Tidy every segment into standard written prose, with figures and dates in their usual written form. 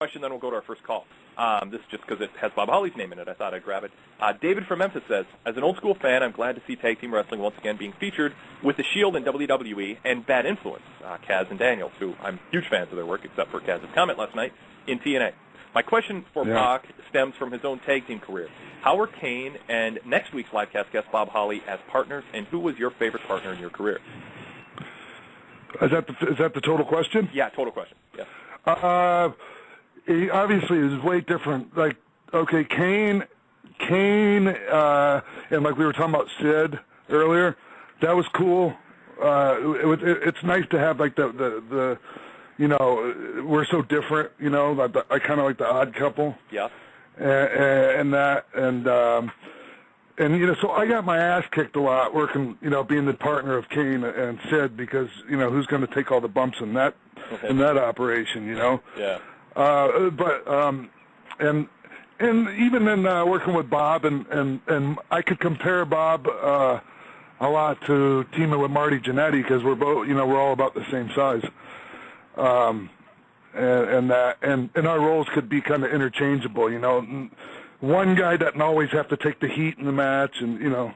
question, then we'll go to our first call. This is just because it has Bob Holly's name in it. I thought I'd grab it. David from Memphis says, as an old-school fan, I'm glad to see tag team wrestling once again being featured with The Shield and WWE and Bad Influence, Kaz and Daniels, who I'm huge fans of their work, except for Kaz's comment last night in TNA. My question for Brock stems from his own tag team career. How were Kane and next week's livecast guest Bob Holly as partners, and who was your favorite partner in your career? Is that the total question? Yeah, total question. Yeah. Obviously, it was way different. Like, okay, Kane, and like we were talking about Sid earlier, that was cool. It's nice to have like the you know, we're so different. You know, I kind of like the odd couple. Yeah. And you know, so I got my ass kicked a lot working, you know, being the partner of Kane and Sid, because, you know, who's going to take all the bumps in that operation, you know? Yeah. And even in working with Bob, and I could compare Bob a lot to teaming with Marty Jannetty, because we're both, you know, we're all about the same size. And our roles could be kind of interchangeable, you know. One guy doesn't always have to take the heat in the match, and, you know,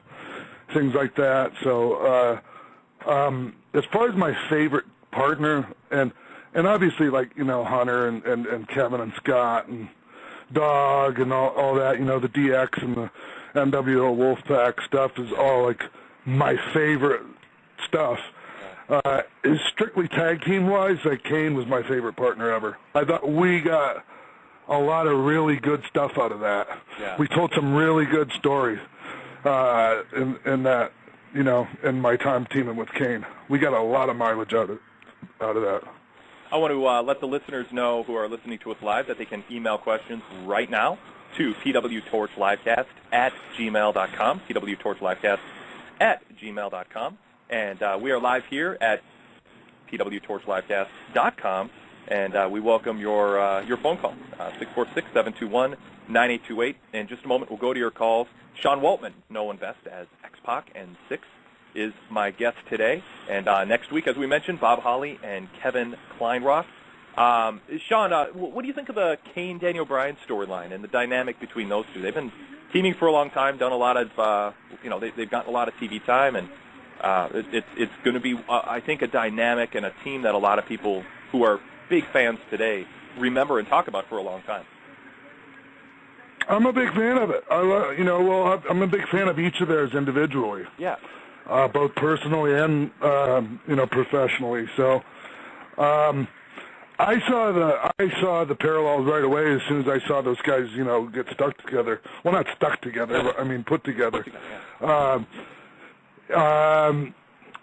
things like that. So as far as my favorite partner, and obviously, like, you know, Hunter and Kevin and Scott and Dog and all that, you know, the DX and the NWO Wolfpack stuff is all, like, my favorite stuff. Is strictly tag team wise, like, Kane was my favorite partner ever. I thought we got a lot of really good stuff out of that. Yeah. We told some really good stories in that, you know, in my time teaming with Kane. We got a lot of mileage out of that. I want to let the listeners know who are listening to us live that they can email questions right now to twtorchlivecast@gmail.com, twtorchlivecast@gmail.com. And we are live here at twtorchlivecast.com, and we welcome your phone call, 646-721-9828. In just a moment, we'll go to your calls. Sean Waltman, Nolan Vest as X-Pac, and Six is my guest today. And next week, as we mentioned, Bob Holly and Kevin Kleinroth. Sean, what do you think of the Kane-Daniel Bryan storyline and the dynamic between those two? They've been teaming for a long time, done a lot of, you know, they've gotten a lot of TV time, and it's going to be, I think, a dynamic and a team that a lot of people who are big fans today remember and talk about for a long time. I'm a big fan of it. I'm a big fan of each of theirs individually. Yeah. Both personally and you know, professionally. So I saw the parallels right away as soon as I saw those guys, you know, get stuck together. Well, not stuck together, but I mean put together.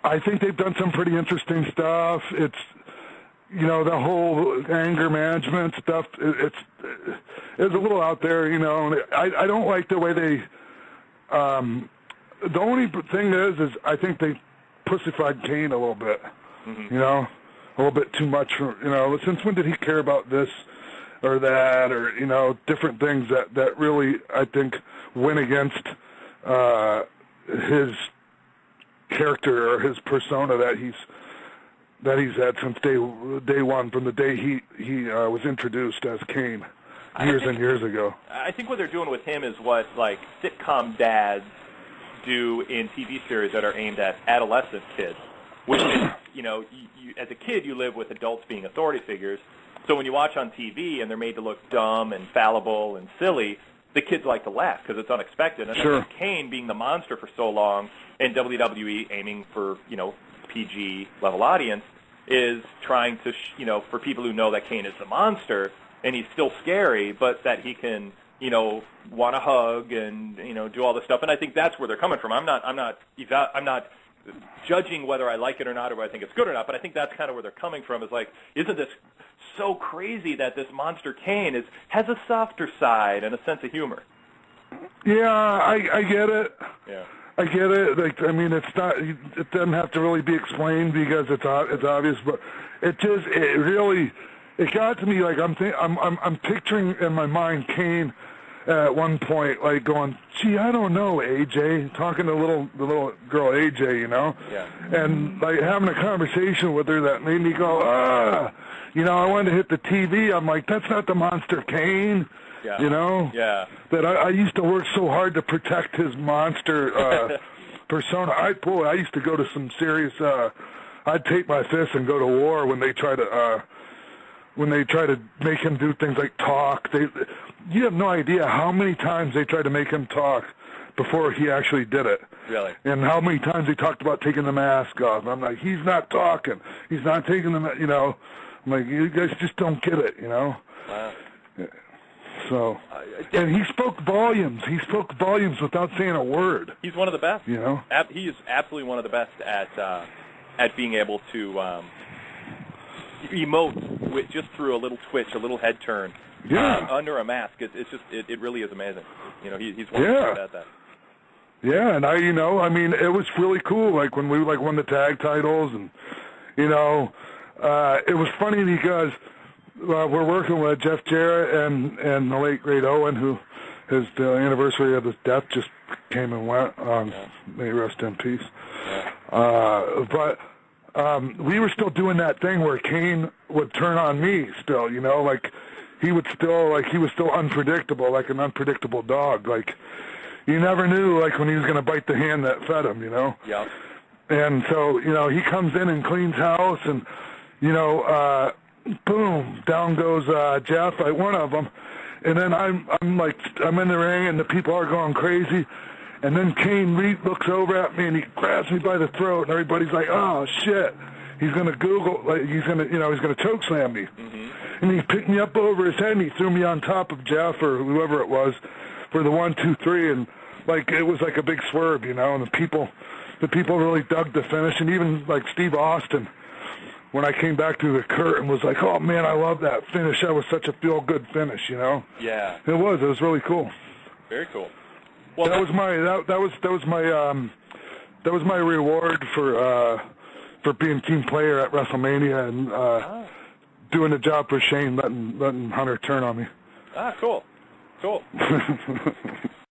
I think they've done some pretty interesting stuff. It's, you know, the whole anger management stuff, it's a little out there, you know. I don't like the way they, the only thing is I think they pussified Kane a little bit, you know, a little bit too much. You know, since when did he care about this or that, or, you know, different things that really, I think, went against his character or his persona that he's had since day one, from the day he was introduced as Kane years and years ago. I think what they're doing with him is what, like, sitcom dads do in TV series that are aimed at adolescent kids, which is, you know, you, as a kid you live with adults being authority figures, so when you watch on TV and they're made to look dumb and fallible and silly, the kids like to laugh because it's unexpected. And sure. Kane being the monster for so long, and WWE aiming for, you know, PG level audience, is trying to, you know, for people who know that Kane is the monster and he's still scary, but that he can, you know, want to hug and, you know, do all this stuff. And I think that's where they're coming from. I'm not judging whether I like it or not, or whether I think it's good or not, but I think that's kind of where they're coming from. Is like, isn't this so crazy that this monster Kane has a softer side and a sense of humor? Yeah, I get it. Yeah. I get it. Like, I mean, it doesn't have to really be explained because it's obvious, but it got to me. Like, I'm picturing in my mind Kane at one point, like going, gee, I don't know, AJ, talking to the little girl AJ, you know, and like having a conversation with her that made me go, you know, I wanted to hit the TV. I'm like, that's not the monster Kane, you know, that I used to work so hard to protect his monster persona. I used to go to some serious, I'd take my fists and go to war when they try to make him do things like talk. You have no idea how many times they tried to make him talk before he actually did it. Really? And how many times they talked about taking the mask off. I'm like, he's not talking. He's not taking the mask, you know. I'm like, you guys just don't get it, you know. Wow. So, and he spoke volumes. He spoke volumes without saying a word. He's one of the best. You know? He is absolutely one of the best at being able to emote with just through a little twitch, a little head turn, under a mask. It really is amazing. You know, he's wonderful at that. Yeah, and I mean, it was really cool. Like when we won the tag titles, and you know, it was funny because we're working with Jeff Jarrett and the late great Owen, who the anniversary of his death just came and went. May he rest in peace. But we were still doing that thing where Kane would turn on me still, you know, like he was still unpredictable, like an unpredictable dog. Like you never knew, like when he was going to bite the hand that fed him, you know? Yeah. And so, you know, he comes in and cleans house and, you know, boom, down goes Jeff, like one of them. And then I'm in the ring and the people are going crazy. And then Kane looks over at me and he grabs me by the throat, and everybody's like, "Oh shit, he's gonna he's gonna choke slam me." Mm-hmm. And he picked me up over his head and he threw me on top of Jeff or whoever it was for the 1, 2, 3, and like it was like a big swerve, you know. And the people really dug the finish, and even like Steve Austin, when I came back to the curtain, was like, "Oh man, I love that finish. That was such a feel-good finish," you know. Yeah. It was really cool. Very cool. Well, that was my reward for being team player at WrestleMania and doing the job for Shane, letting Hunter turn on me. Cool.